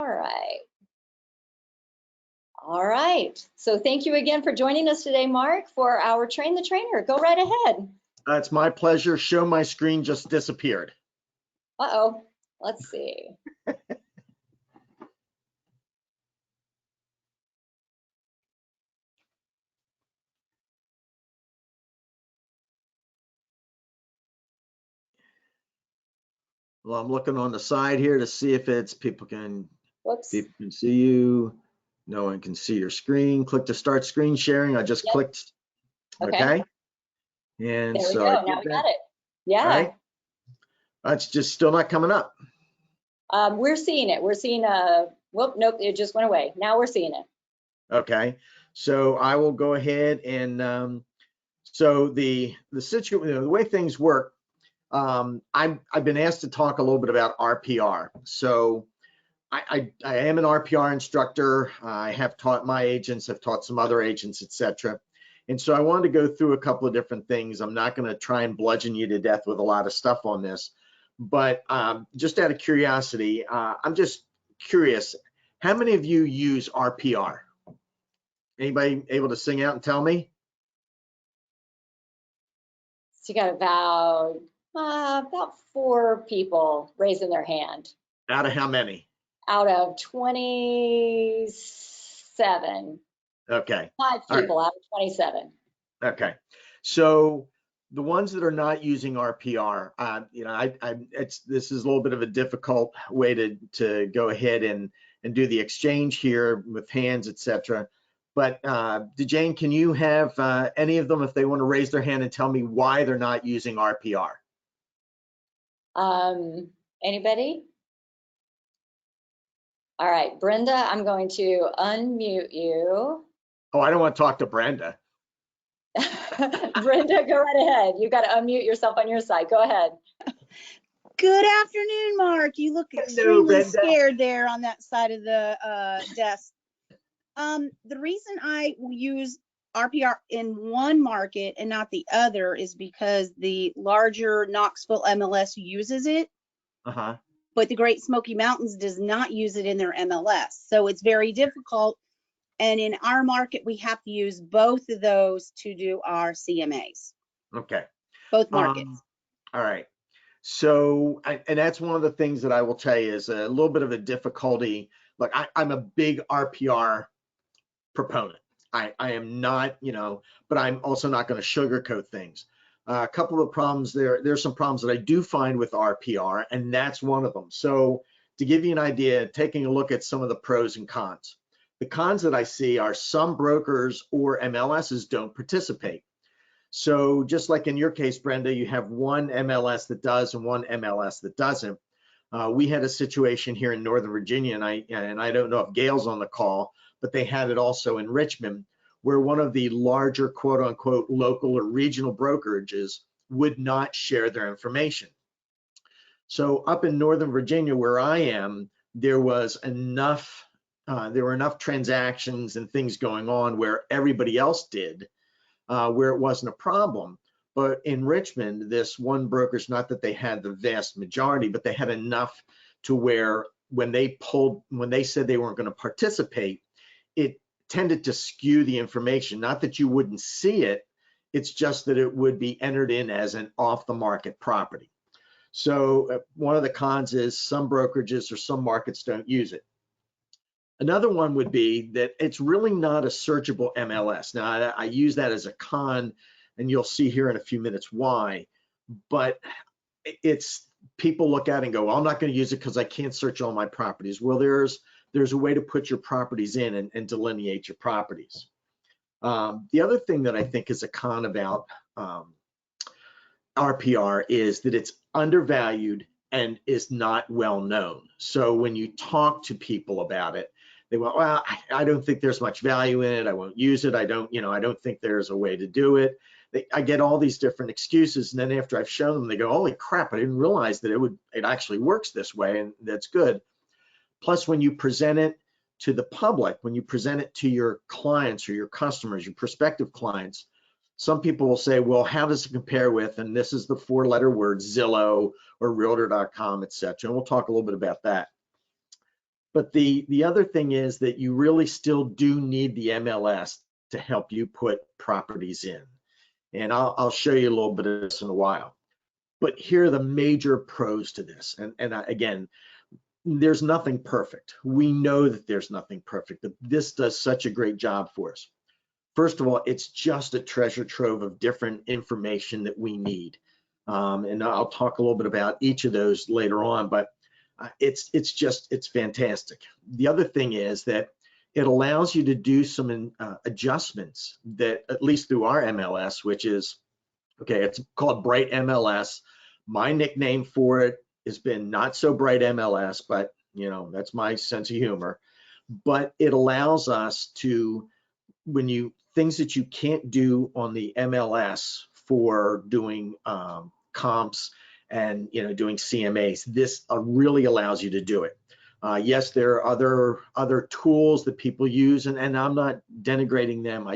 All right. All right. So thank you again for joining us today, Mark, for our Train the Trainer. Go right ahead. It's my pleasure. Show my screen just disappeared. Uh-oh. Let's see. Well, I'm looking on the side here to see if it's people can Whoops. see you. No one can see your screen. Click to start screen sharing. I just clicked. Okay. And there we so go. Now we got it. Yeah. All right. It's just still not coming up. We're seeing it. We're seeing whoop, nope, it just went away. Now we're seeing it. Okay. So I will go ahead and so the situation, the way things work, I've been asked to talk a little bit about RPR. So I am an RPR instructor. I have taught my agents, I've taught some other agents, etc. And so I wanted to go through a couple of different things. I'm not going to try and bludgeon you to death with a lot of stuff on this, but just out of curiosity, I'm just curious, how many of you use RPR? Anybody able to sing out and tell me? So you got about 4 people raising their hand. Out of how many? Out of 27. Okay. 5 people out of 27. Okay. So the ones that are not using RPR, you know, this is a little bit of a difficult way to go ahead and do the exchange here with hands, etc. But Jane, can you have any of them, if they want to raise their hand and tell me why they're not using RPR? Anybody? All right, Brenda, I'm going to unmute you. Oh, I don't want to talk to Brenda. Brenda, go right ahead. You got to unmute yourself on your side. Go ahead. Good afternoon, Mark. You look extremely scared there on that side of the desk. The reason I use RPR in one market and not the other is because the larger Knoxville MLS uses it, but the Great Smoky Mountains does not use it in their MLS. So it's very difficult. And in our market, we have to use both of those to do our CMAs. Okay. Both markets. All right. So, and that's one of the things that I will tell you is a little bit of a difficulty. Look, I'm a big RPR proponent. I am not, you know, but I'm also not going to sugarcoat things. A couple of problems there's some problems that I do find with RPR, and that's one of them. So to give you an idea, taking a look at some of the pros and cons. The cons that I see are some brokers or MLSs don't participate. So just like in your case, Brenda, you have one MLS that does and one MLS that doesn't. We had a situation here in Northern Virginia, and I don't know if Gail's on the call, but they had it also in Richmond, where one of the larger quote unquote local or regional brokerages would not share their information. So up in Northern Virginia, where I am, there was enough, there were enough transactions and things going on where everybody else did, where it wasn't a problem. But in Richmond, this one broker's, not that they had the vast majority, but they had enough to where when they said they weren't going to participate, it tended to skew the information. Not that you wouldn't see it, it's just that it would be entered in as an off the market property. So one of the cons is some brokerages or some markets don't use it. Another one would be that it's really not a searchable MLS. Now, I use that as a con, and you'll see here in a few minutes why, but it's, people look at it and go, well, I'm not going to use it because I can't search all my properties. Well, there's a way to put your properties in and delineate your properties. The other thing that I think is a con about RPR is that it's undervalued and is not well known. So when you talk to people about it, they go, well, I don't think there's much value in it. I won't use it. I don't think there's a way to do it. I get all these different excuses, and then after I've shown them, they go, holy crap, I didn't realize that it actually works this way, and that's good. Plus, when you present it to the public, when you present it to your clients or your customers, your prospective clients, some people will say, well, how does it compare with, and this is the 4-letter word, Zillow or Realtor.com, etc. And we'll talk a little bit about that. But the other thing is that you really still do need the MLS to help you put properties in. And I'll show you a little bit of this in a while. But here are the major pros to this. Again, there's nothing perfect. We know that there's nothing perfect, but this does such a great job for us. First of all, it's just a treasure trove of different information that we need. And I'll talk a little bit about each of those later on, but it's fantastic. The other thing is that it allows you to do some adjustments that, at least through our MLS, which is, okay, it's called Bright MLS. My nickname for it has been Not So Bright MLS, but you know, that's my sense of humor. But it allows us to, things that you can't do on the MLS for doing comps and doing CMAs, this really allows you to do it. Yes, there are other tools that people use, and I'm not denigrating them.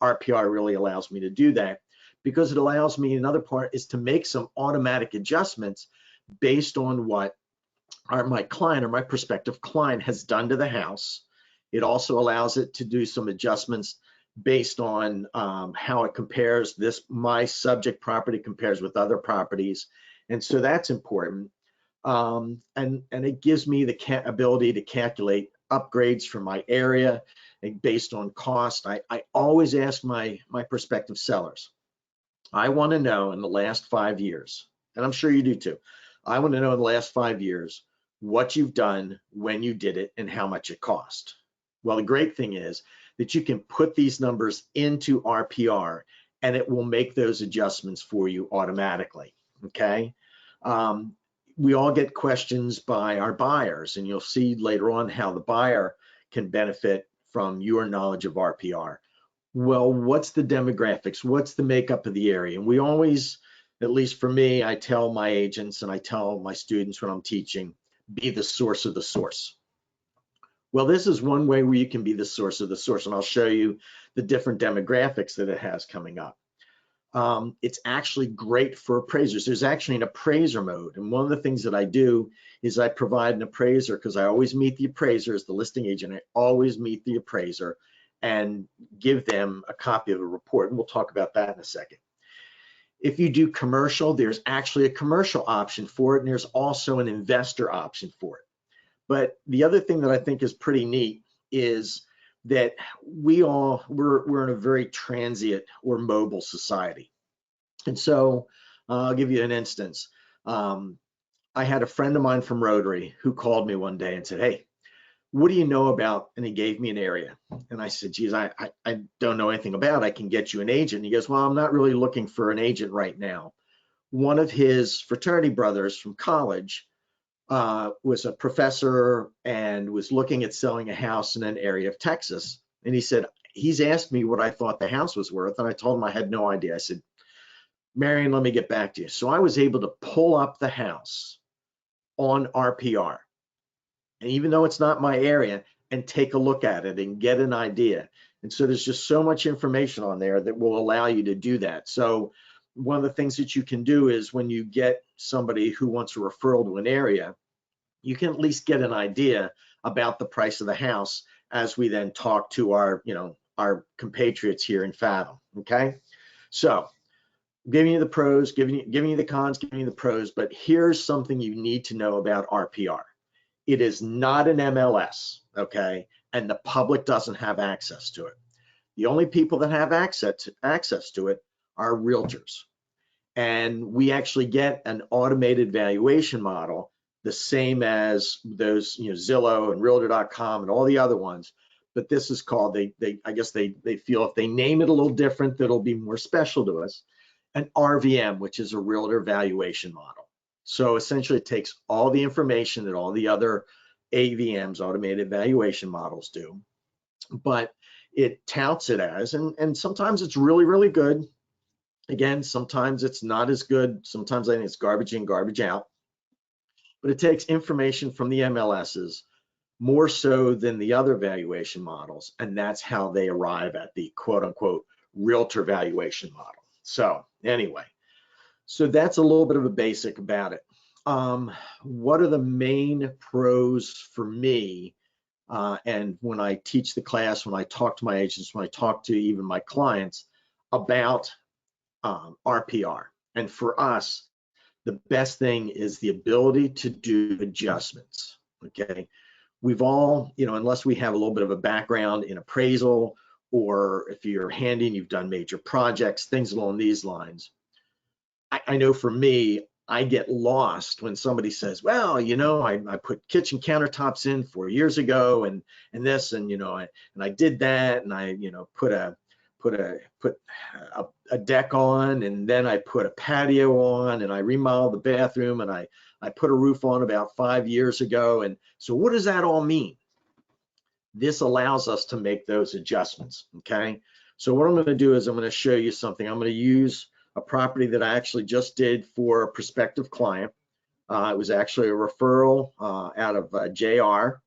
RPR really allows me to do that, because it allows me, another part is to make some automatic adjustments based on what my client or my prospective client has done to the house. It also allows it to do some adjustments based on how it compares, my subject property compares with other properties. And so that's important. And it gives me the ability to calculate upgrades for my area and based on cost. I always ask my prospective sellers, I want to know in the last 5 years, and I'm sure you do too, I want to know in the last 5 years what you've done, when you did it, and how much it cost. Well, the great thing is that you can put these numbers into RPR and it will make those adjustments for you automatically, okay? We all get questions by our buyers, and you'll see later on how the buyer can benefit from your knowledge of RPR. Well, what's the demographics? What's the makeup of the area? And we always, at least for me, I tell my agents and I tell my students when I'm teaching, be the source of the source. Well, this is one way where you can be the source of the source, and I'll show you the different demographics that it has coming up. It's actually great for appraisers. There's actually an appraiser mode, and one of the things that I do is I provide an appraiser, because I always meet the appraiser as the listing agent. I always meet the appraiser and give them a copy of the report, and we'll talk about that in a second. If you do commercial, there's actually a commercial option for it, and there's also an investor option for it. But the other thing that I think is pretty neat is that we're in a very transient or mobile society. And so I'll give you an instance. I had a friend of mine from Rotary who called me one day and said, hey, what do you know about, and he gave me an area. And I said, geez, I don't know anything about it. I can get you an agent. He goes, well, I'm not really looking for an agent right now. One of his fraternity brothers from college was a professor and was looking at selling a house in an area of Texas. And he said, he's asked me what I thought the house was worth. And I told him I had no idea. I said, Marion, let me get back to you. So I was able to pull up the house on RPR. And even though it's not my area, and take a look at it and get an idea. And so there's just so much information on there that will allow you to do that. So one of the things that you can do is when you get somebody who wants a referral to an area, you can at least get an idea about the price of the house as we then talk to our compatriots here in Fathom, okay? So giving you the pros, giving you the cons, giving you the pros, but here's something you need to know about RPR. It is not an MLS, okay? And the public doesn't have access to it. The only people that have access to it are realtors. And we actually get an automated valuation model, the same as those, Zillow and Realtor.com and all the other ones. But this is called, I guess they feel if they name it a little different, that'll be more special to us, an RVM, which is a realtor valuation model. So essentially it takes all the information that all the other AVMs, automated valuation models, do, but it touts it as, and sometimes it's really, really good. Again, sometimes it's not as good. Sometimes I think it's garbage in, garbage out. But it takes information from the MLSs more so than the other valuation models, and that's how they arrive at the quote unquote realtor valuation model. So anyway, so that's a little bit of a basic about it. what are the main pros for me? And when I teach the class, when I talk to my agents, when I talk to even my clients about RPR. And for us, the best thing is the ability to do adjustments, okay? We've all, unless we have a little bit of a background in appraisal, or if you're handy and you've done major projects, things along these lines. I know for me, I get lost when somebody says, well, I put kitchen countertops in 4 years ago and this, and, I did that, and I, put a deck on, and then I put a patio on, and I remodeled the bathroom, and I put a roof on about 5 years ago. And so what does that all mean? This allows us to make those adjustments, okay? So what I'm going to do is I'm going to show you something. I'm going to use a property that I actually just did for a prospective client. It was actually a referral out of JR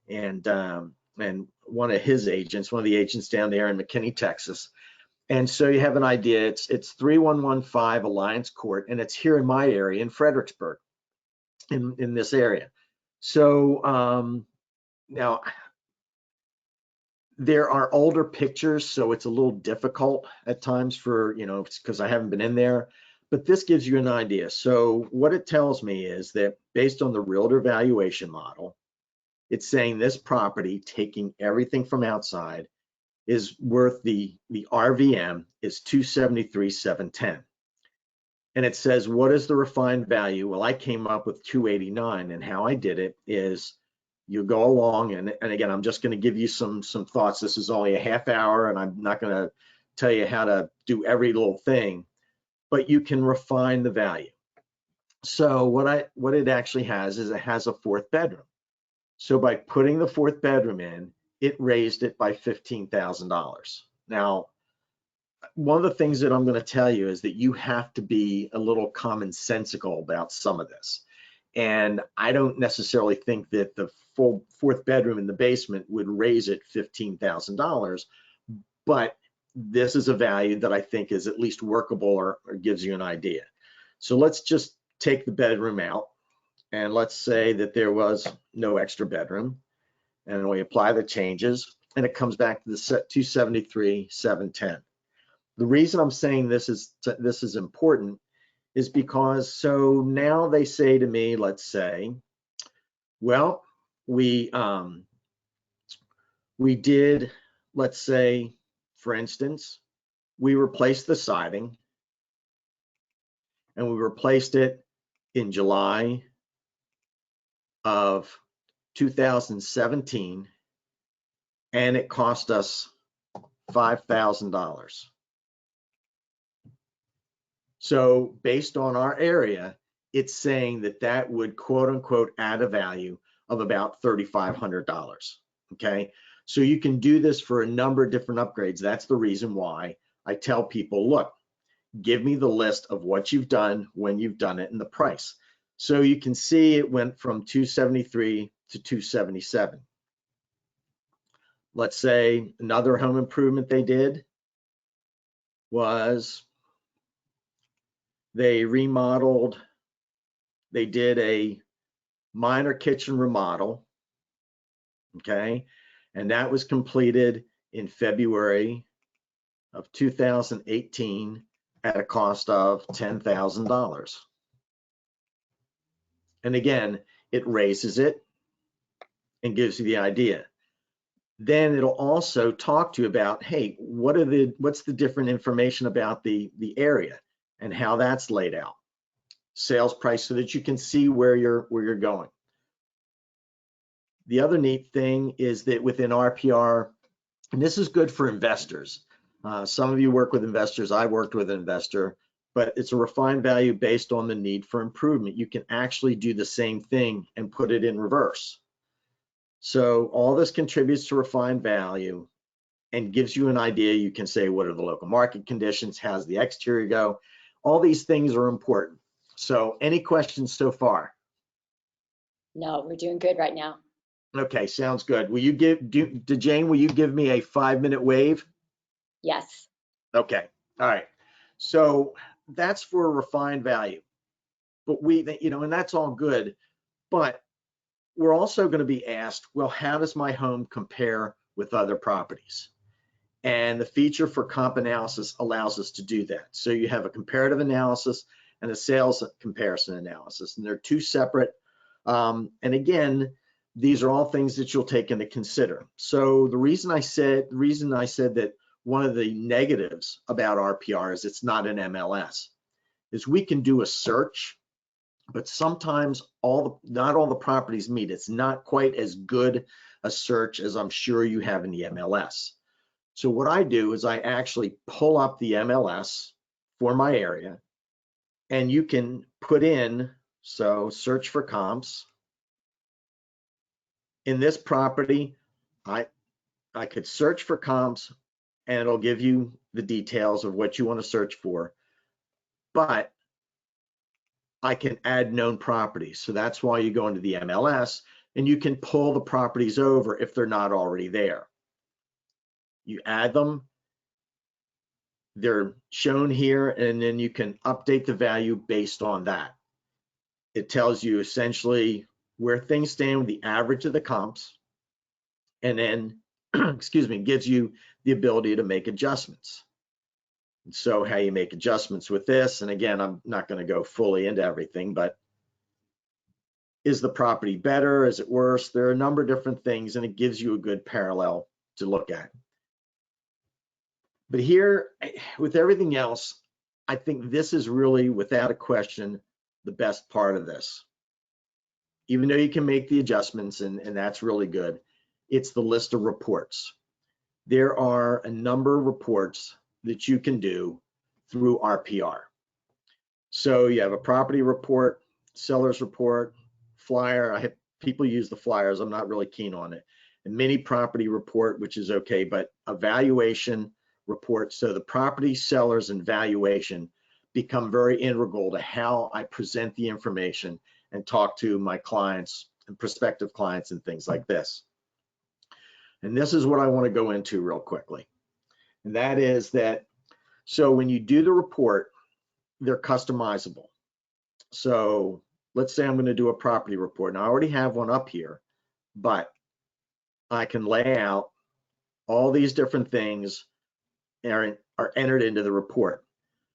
and one of his agents, one of the agents down there in McKinney, Texas. And so you have an idea. It's 3115 Alliance Court, and it's here in my area in Fredericksburg, in this area. So now there are older pictures, so it's a little difficult at times for, because I haven't been in there, but this gives you an idea. So what it tells me is that based on the realtor valuation model, it's saying this property, taking everything from outside, is worth the RVM is 273,710. And it says, what is the refined value? Well, I came up with 289, and how I did it is you go along, and again, I'm just going to give you some thoughts. This is only a half hour, and I'm not going to tell you how to do every little thing, but you can refine the value. So what it actually has is it has a fourth bedroom. So by putting the fourth bedroom in, it raised it by $15,000. Now, one of the things that I'm going to tell you is that you have to be a little commonsensical about some of this. And I don't necessarily think that the full fourth bedroom in the basement would raise it $15,000, but this is a value that I think is at least workable or gives you an idea. So let's just take the bedroom out, and let's say that there was no extra bedroom, and we apply the changes, and it comes back to the 273,710. The reason I'm saying this is important is because, so now they say to me, let's say, well, we did, let's say, for instance, we replaced the siding, and we replaced it in July of 2017, and it cost us $5,000. So based on our area, it's saying that that would quote unquote add a value of about $3,500. Okay, so you can do this for a number of different upgrades. That's the reason why I tell people, look, give me the list of what you've done, when you've done it, and the price. So you can see it went from 273 to 277. Let's say another home improvement they did was they remodeled, they did a minor kitchen remodel, okay? And that was completed in February of 2018 at a cost of $10,000. And again, it raises it and gives you the idea. Then it'll also talk to you about, hey, what's the different information about the area and how that's laid out. Sales price, so that you can see where you're going. The other neat thing is that within RPR, and this is good for investors. Some of you work with investors. I worked with an investor, but it's a refined value based on the need for improvement. You can actually do the same thing and put it in reverse. So all this contributes to refined value and gives you an idea. You can say, what are the local market conditions? How's the exterior go? All these things are important. So any questions so far? No, we're doing good right now. Okay, sounds good. Will you Jane, will you give me a 5-minute wave? Yes. Okay, all right. So that's for refined value. but and that's all good. But we're also going to be asked, well, how does my home compare with other properties? And the feature for comp analysis allows us to do that. So you have a comparative analysis and a sales comparison analysis, and they're two separate. And again, these are all things that you'll take into consider. So the reason I said that one of the negatives about RPR is it's not an MLS, is we can do a search, but sometimes not all the properties meet. It's not quite as good a search as I'm sure you have in the MLS. So what I do is I actually pull up the MLS for my area, and you can put in, so search for comps. In this property, I could search for comps, and it'll give you the details of what you want to search for, but I can add known properties. So that's why you go into the MLS, and you can pull the properties over if they're not already there. You add them, they're shown here, and then you can update the value based on that. It tells you essentially where things stand with the average of the comps, and then, excuse me, gives you the ability to make adjustments. And so how you make adjustments with this, and again, I'm not going to go fully into everything, but is the property better? Is it worse? There are a number of different things, and it gives you a good parallel to look at. But here, with everything else, I think this is really, without a question, the best part of this. Even though you can make the adjustments, and that's really good, it's the list of reports. There are a number of reports that you can do through RPR. So you have a property report, seller's report, flyer. People use the flyers. I'm not really keen on it. A mini property report, which is okay, but a valuation report. So the property sellers and valuation become very integral to how I present the information and talk to my clients and prospective clients and things like this. And this is what I want to go into real quickly. And that is that, so when you do the report, they're customizable. So let's say I'm going to do a property report. Now I already have one up here, but I can lay out all these different things are entered into the report.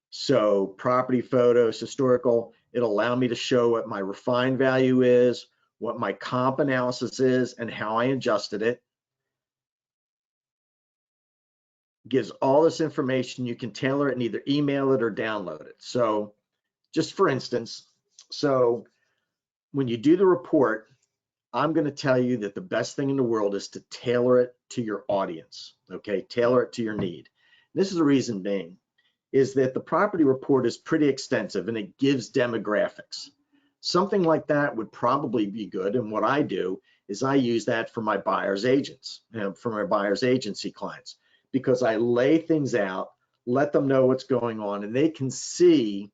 So property photos, historical, it'll allow me to show what my refined value is, what my comp analysis is, and how I adjusted it. Gives all this information. You can tailor it and either email it or download it. So just for instance, so when you do the report, I'm going to tell you that the best thing in the world is to tailor it to your audience, okay? Tailor it to your need. This is the reason being, is that the property report is pretty extensive and it gives demographics. Something like that would probably be good, and what I do is I use that for my buyer's agents, for my buyer's agency clients, because I lay things out, let them know what's going on, and they can see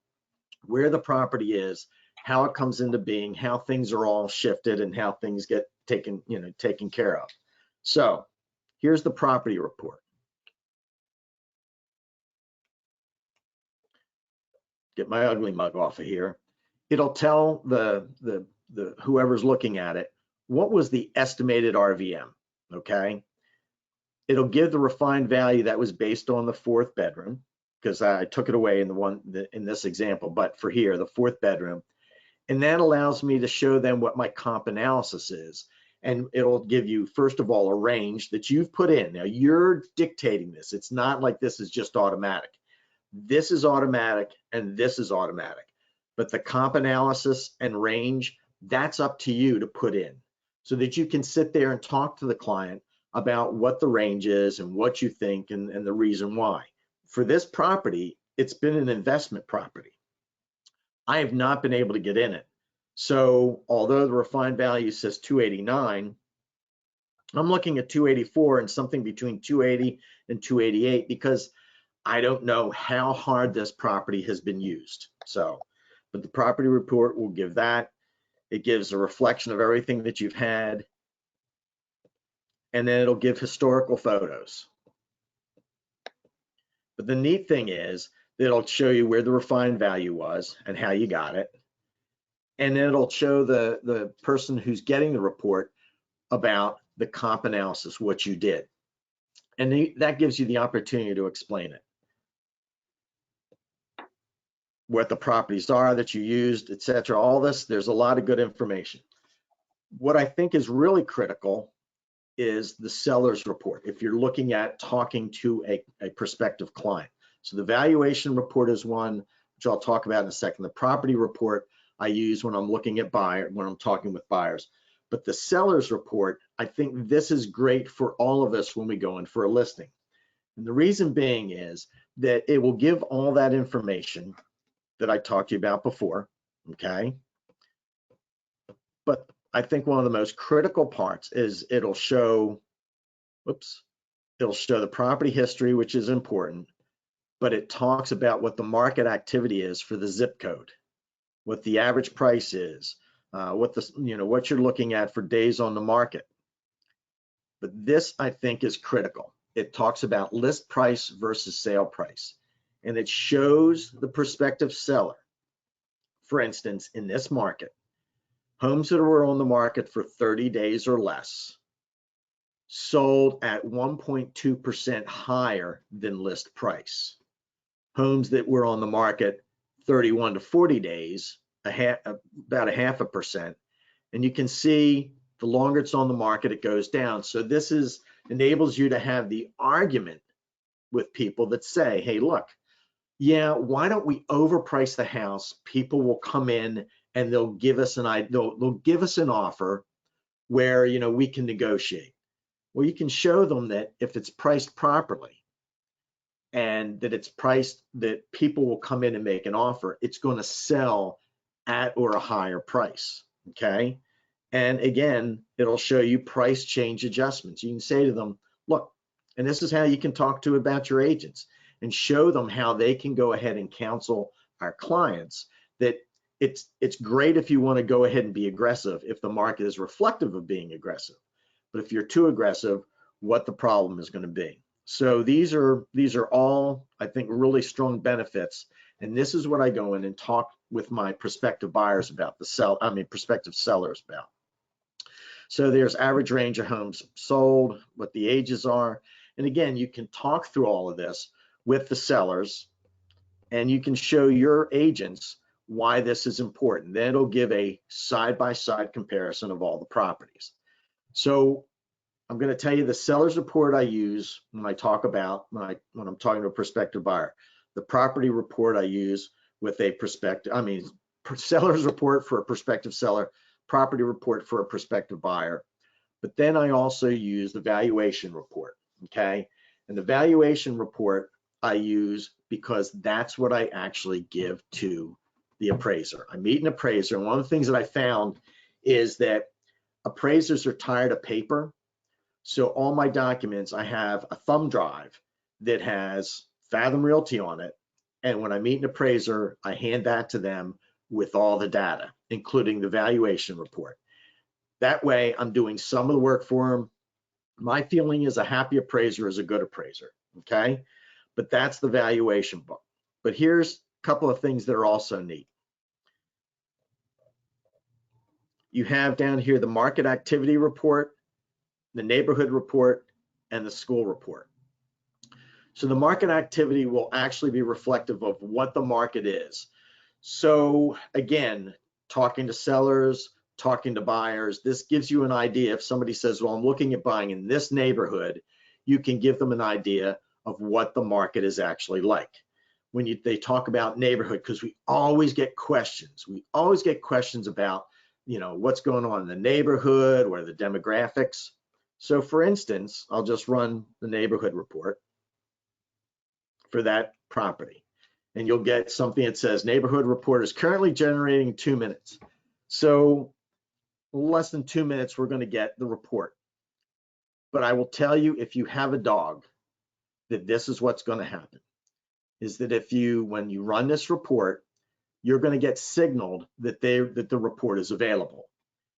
where the property is, how it comes into being, how things are all shifted, and how things get taken care of. So here's the property report. Get my ugly mug off of here. It'll tell the whoever's looking at it, what was the estimated RVM, okay? It'll give the refined value that was based on the fourth bedroom, because I took it away in this example, but for here, the fourth bedroom. And that allows me to show them what my comp analysis is. And it'll give you, first of all, a range that you've put in. Now you're dictating this. It's not like this is just automatic. This is automatic and this is automatic. But the comp analysis and range, that's up to you to put in so that you can sit there and talk to the client about what the range is and what you think and the reason why. For this property, it's been an investment property. I have not been able to get in it. So although the refined value says 289, I'm looking at 284 and something between 280 and 288 because I don't know how hard this property has been used. So, but the property report will give that. It gives a reflection of everything that you've had. And then it'll give historical photos. But the neat thing is that it'll show you where the refined value was and how you got it. and then it'll show the person who's getting the report about the comp analysis, what you did. And that gives you the opportunity to explain it. What the properties are that you used, etc. All this, there's a lot of good information. What I think is really critical is the seller's report. If you're looking at talking to a prospective client. So the valuation report is one, which I'll talk about in a second. The property report I use when I'm looking at when I'm talking with buyers. But the seller's report, I think this is great for all of us when we go in for a listing. And the reason being is that it will give all that information that I talked to you about before, okay? But I think one of the most critical parts is it'll show the property history, which is important, but it talks about what the market activity is for the zip code, what the average price is, what you're looking at for days on the market. But this, I think, is critical. It talks about list price versus sale price, and it shows the prospective seller. For instance, in this market, homes that were on the market for 30 days or less sold at 1.2% higher than list price. Homes that were on the market 31 to 40 days, about 0.5%. And you can see the longer it's on the market, it goes down. So this enables you to have the argument with people that say, hey, look, yeah, why don't we overprice the house? People will come in and they'll give us they'll give us an offer where we can negotiate. Well, you can show them that if it's priced properly and that it's priced that people will come in and make an offer, it's going to sell at or a higher price, okay? And again, it'll show you price change adjustments. You can say to them, look, and this is how you can talk to about your agents and show them how they can go ahead and counsel our clients that it's great if you want to go ahead and be aggressive if the market is reflective of being aggressive. But if you're too aggressive, what the problem is going to be. So these are all, I think, really strong benefits. And this is what I go in and talk with my prospective buyers about, prospective sellers about. So there's average range of homes sold, what the ages are. And again, you can talk through all of this with the sellers, and you can show your agents why this is important. Then it'll give a side-by-side comparison of all the properties. So I'm going to tell you the seller's report I use when I'm talking to a prospective buyer. The property report I use with a seller's report for a prospective seller, property report for a prospective buyer. But then I also use the valuation report, okay? And the valuation report I use because that's what I actually give to the appraiser. I meet an appraiser, and one of the things that I found is that appraisers are tired of paper. So all my documents, I have a thumb drive that has Fathom Realty on it. And when I meet an appraiser, I hand that to them with all the data, including the valuation report. That way I'm doing some of the work for them. My feeling is a happy appraiser is a good appraiser, okay? But that's the valuation book. But here's a couple of things that are also neat. You have down here the market activity report, the neighborhood report, and the school report. So the market activity will actually be reflective of what the market is. So again, talking to sellers, talking to buyers, this gives you an idea. If somebody says, well, I'm looking at buying in this neighborhood, you can give them an idea of what the market is actually like. When they talk about neighborhood, because we always get questions. We always get questions about, what's going on in the neighborhood, what are the demographics. So for instance, I'll just run the neighborhood report for that property, and you'll get something that says neighborhood report is currently generating 2 minutes. So less than 2 minutes, we're going to get the report. But I will tell you, if you have a dog, that this is what's going to happen, is that when you run this report, you're going to get signaled that the report is available.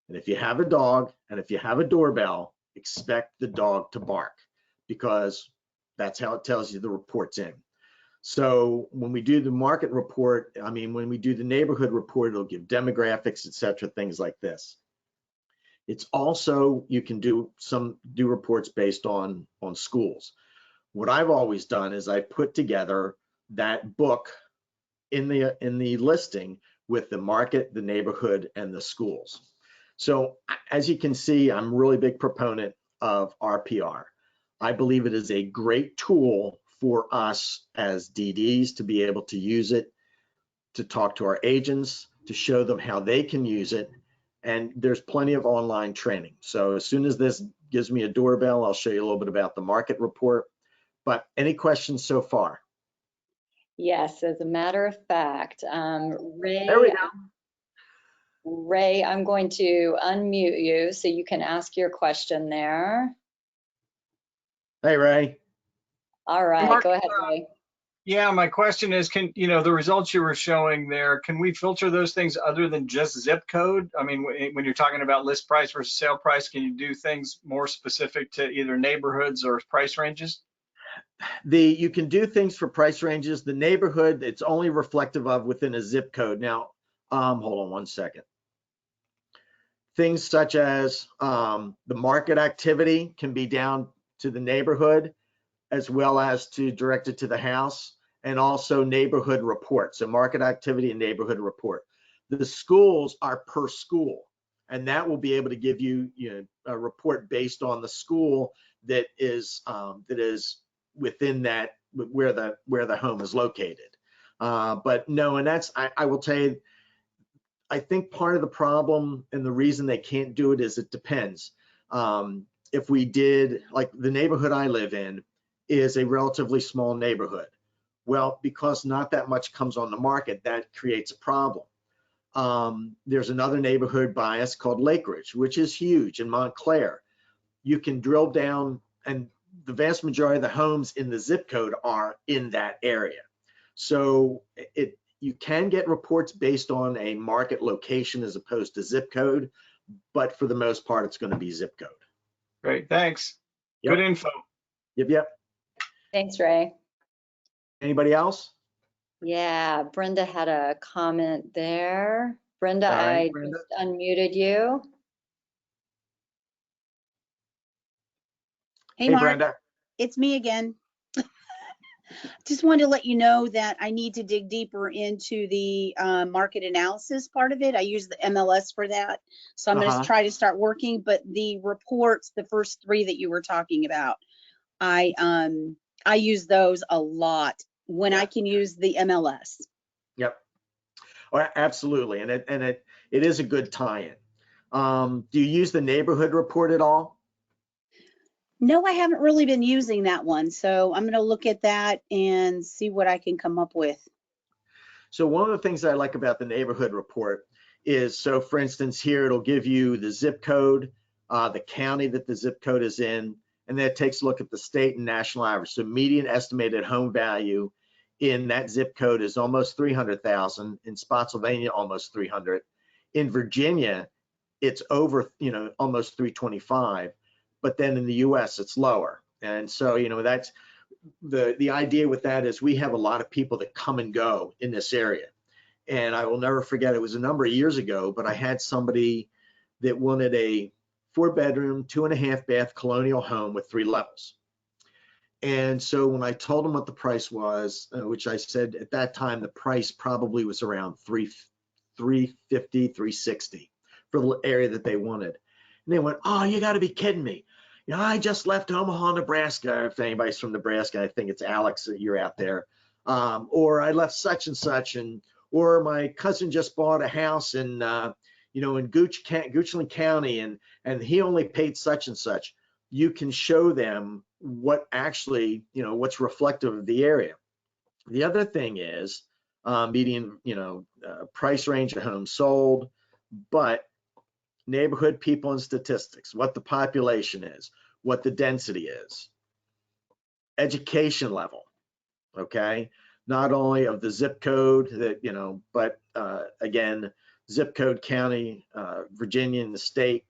And if you have a dog and if you have a doorbell, expect the dog to bark, because that's how it tells you the report's in. So when we do the market report, I mean, when we do the neighborhood report, it'll give demographics, et cetera, things like this. It's also, you can do reports based on schools. What I've always done is I put together that book in the listing with the market, the neighborhood, and the schools. So as you can see, I'm a really big proponent of RPR. I believe it is a great tool for us as DDs to be able to use it, to talk to our agents, to show them how they can use it. And there's plenty of online training. So as soon as this gives me a doorbell, I'll show you a little bit about the market report. But any questions so far? Yes, as a matter of fact, Ray. There we go. Ray, I'm going to unmute you so you can ask your question there. Hey, Ray. All right, Mark, go ahead, Ray. Yeah, my question is, the results you were showing there, can we filter those things other than just zip code? I mean, when you're talking about list price versus sale price, can you do things more specific to either neighborhoods or price ranges? You can do things for price ranges. The neighborhood, it's only reflective of within a zip code. Now, hold on one second. Things such as the market activity can be down to the neighborhood as well as to directed to the house, and also neighborhood report. So market activity and neighborhood report. The schools are per school, and that will be able to give you, a report based on the school that is within that where the home is located. But no, and that's I will tell you, I think part of the problem and the reason they can't do it is it depends. If we did, like the neighborhood I live in is a relatively small neighborhood. Well, because not that much comes on the market, that creates a problem. There's another neighborhood by us called Lake Ridge, which is huge in Montclair. You can drill down, and the vast majority of the homes in the zip code are in that area. So you can get reports based on a market location as opposed to zip code, but for the most part, it's going to be zip code. Great, thanks. Yep. Good info. Yep. Thanks, Ray. Anybody else? Yeah, Brenda had a comment there. Brenda, All right, I Brenda. just unmuted you. Hey, Hey, Mark, Brenda. it's me again. Just wanted to let you know that I need to dig deeper into the market analysis part of it. I use the MLS for that. So I'm going to try to start working, but the reports, the first 3 that you were talking about, I use those a lot when I can use the MLS. Yep. Oh, absolutely. And it is a good tie-in. Do you use the neighborhood report at all? No, I haven't really been using that one. So I'm going to look at that and see what I can come up with. So one of the things I like about the neighborhood report is, so for instance, here it'll give you the zip code, the county that the zip code is in, and then it takes a look at the state and national average. So median estimated home value in that zip code is almost 300,000. In Spotsylvania, almost 300. In Virginia, it's over, almost 325. But then in the US, it's lower. And so, that's the idea with that is we have a lot of people that come and go in this area. And I will never forget, it was a number of years ago, but I had somebody that wanted a 4-bedroom, 2.5-bath colonial home with 3 levels. And so when I told them what the price was, which I said at that time, the price probably was around $350, $360 for the area that they wanted. And they went, "Oh, you got to be kidding me. I just left Omaha, Nebraska." If anybody's from Nebraska, I think it's Alex, you're out there. Or I left such and such, or my cousin just bought a house in, in Goochland County, and he only paid such and such. You can show them what actually, what's reflective of the area. The other thing is median, price range of homes sold, but neighborhood people and statistics, what the population is, what the density is, education level, okay? Not only of the zip code that, but again, zip code, county, Virginia and the state,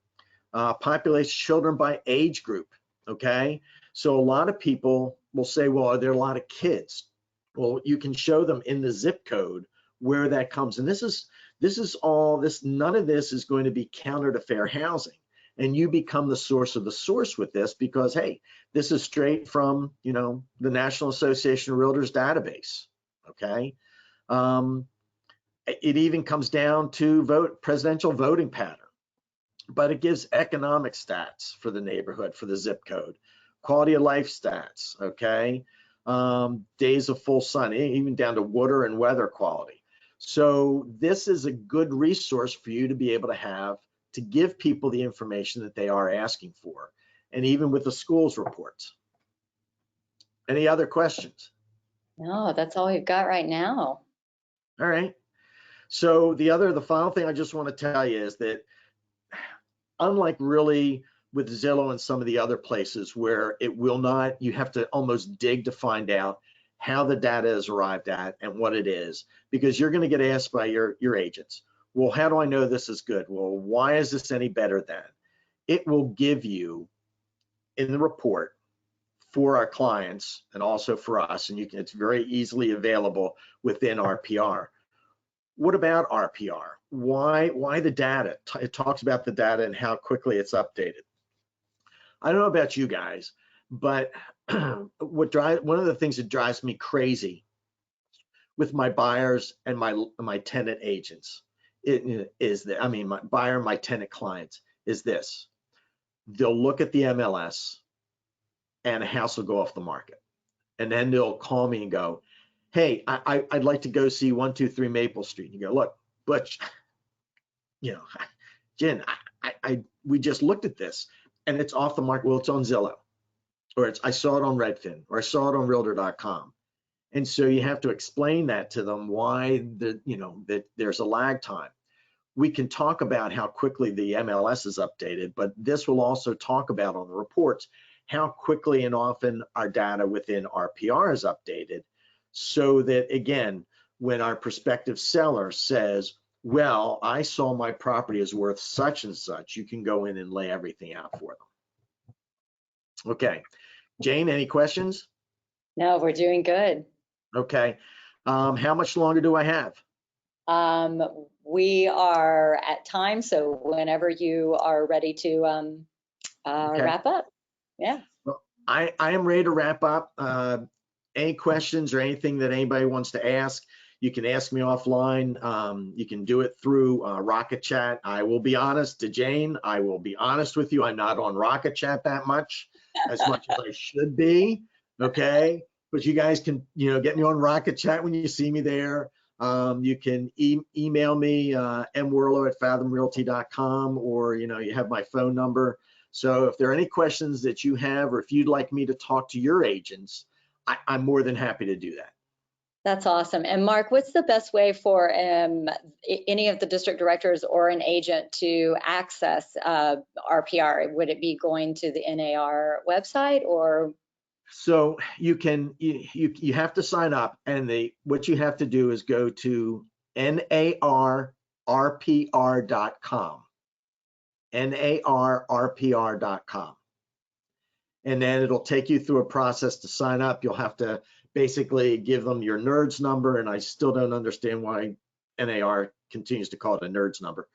population, children by age group, okay? So a lot of people will say, well, are there a lot of kids? Well, you can show them in the zip code where that comes. And none of this is going to be counter to fair housing. And you become the source of the source with this because, hey, this is straight from, the National Association of Realtors database, okay? It even comes down to presidential voting pattern, but it gives economic stats for the neighborhood, for the zip code, quality of life stats, okay? Days of full sun, even down to water and weather quality. So this is a good resource for you to be able to have to give people the information that they are asking for, and even with the schools reports. Any other questions? No, that's all we've got right now. All right. So the final thing I just want to tell you is that unlike really with Zillow and some of the other places where you have to almost dig to find out how the data is arrived at and what it is, because you're going to get asked by your agents, well, how do I know this is good? Well, why is this any better than? It will give you in the report for our clients and also for us, and it's very easily available within RPR. What about RPR? Why the data? It talks about the data and how quickly it's updated. I don't know about you guys, but one of the things that drives me crazy with my buyers and my tenant agents my buyer and my tenant clients is this. They'll look at the MLS and a house will go off the market. And then they'll call me and go, hey, I'd like to go see 123 Maple Street. And you go, look, Butch, Jen, we just looked at this and it's off the market. Well, it's on Zillow, or I saw it on Redfin, or I saw it on Realtor.com. And so you have to explain that to them why that there's a lag time. We can talk about how quickly the MLS is updated, but this will also talk about on the reports how quickly and often our data within RPR is updated, so that again, when our prospective seller says, well, I saw my property is worth such and such, you can go in and lay everything out for them. Okay, Jane, any questions? No, we're doing good. Okay, how much longer do I have? We are at time, so whenever you are ready to Okay. wrap up. Yeah. Well, I am ready to wrap up. Any questions or anything that anybody wants to ask, you can ask me offline. You can do it through Rocket Chat. I will be honest to Jane, I will be honest with you, I'm not on Rocket Chat that much as I should be, okay? But you guys can, get me on Rocket Chat when you see me there. You can email me, mworrilow@fathomrealty.com, or, you have my phone number. So if there are any questions that you have, or if you'd like me to talk to your agents, I'm more than happy to do that. That's awesome. And Mark, what's the best way for any of the district directors or an agent to access RPR? Would it be going to the NAR website, or? So you have to sign up, and what you have to do is go to narrpr.com, narrpr.com. And then it'll take you through a process to sign up. You'll have to basically give them your NERDS number, and I still don't understand why NAR continues to call it a NERDS number.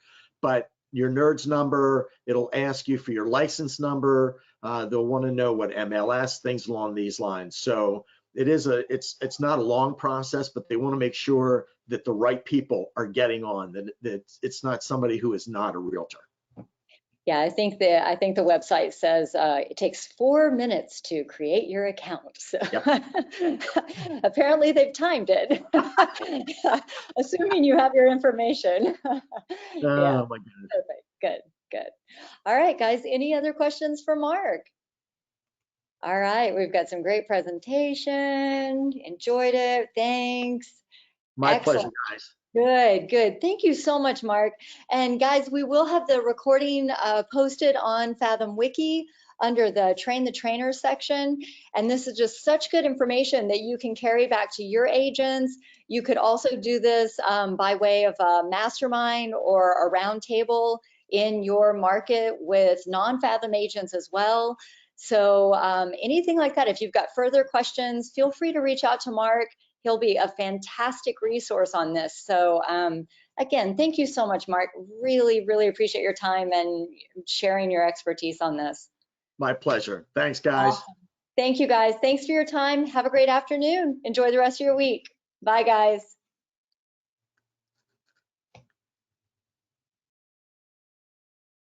But your NERDS number, it'll ask you for your license number. They'll want to know what MLS, things along these lines. So it's not a long process, but they want to make sure that the right people are getting on, that it's not somebody who is not a realtor. Yeah, I think the website says it takes 4 minutes to create your account. So yep. Apparently they've timed it, assuming you have your information. Oh yeah. My goodness. Perfect. Good. All right, guys. Any other questions for Mark? All right, we've got some great presentation. Enjoyed it. Thanks. My Excellent. pleasure, guys. Good. Thank you so much, Mark. And guys, we will have the recording posted on Fathom Wiki under the Train the Trainer section. And this is just such good information that you can carry back to your agents. You could also do this by way of a mastermind or a roundtable in your market with non-Fathom agents as well. So anything like that, if you've got further questions, feel free to reach out to Mark. he'll be a fantastic resource on this. So again, thank you so much, Mark. Really, really appreciate your time and sharing your expertise on this. My pleasure. Thanks, guys. Awesome. Thank you, guys. Thanks for your time. Have a great afternoon. Enjoy the rest of your week. Bye, guys.